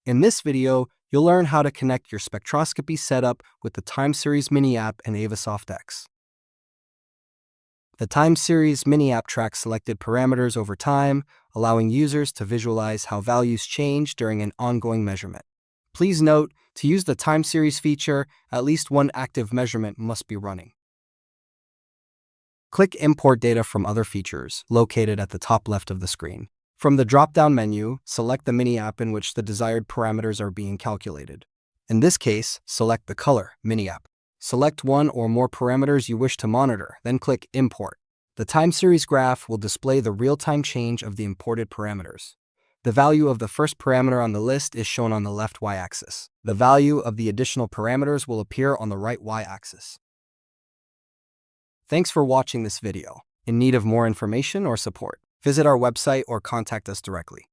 In this video, you'll learn how to connect your spectroscopy setup with the TimeSeries mini app and AvaSoftX. The TimeSeries mini app tracks selected parameters over time, allowing users to visualize how values change during an ongoing measurement. Please note, to use the TimeSeries feature, at least one active measurement must be running. Click Import Data from Other Features, located at the top left of the screen. From the drop-down menu, select the mini app in which the desired parameters are being calculated. In this case, select the color mini app. Select one or more parameters you wish to monitor, then click Import. The TimeSeries graph will display the real-time change of the imported parameters. The value of the first parameter on the list is shown on the left y-axis. The value of the additional parameters will appear on the right y-axis. Thanks for watching this video. In need of more information or support, visit our website or contact us directly.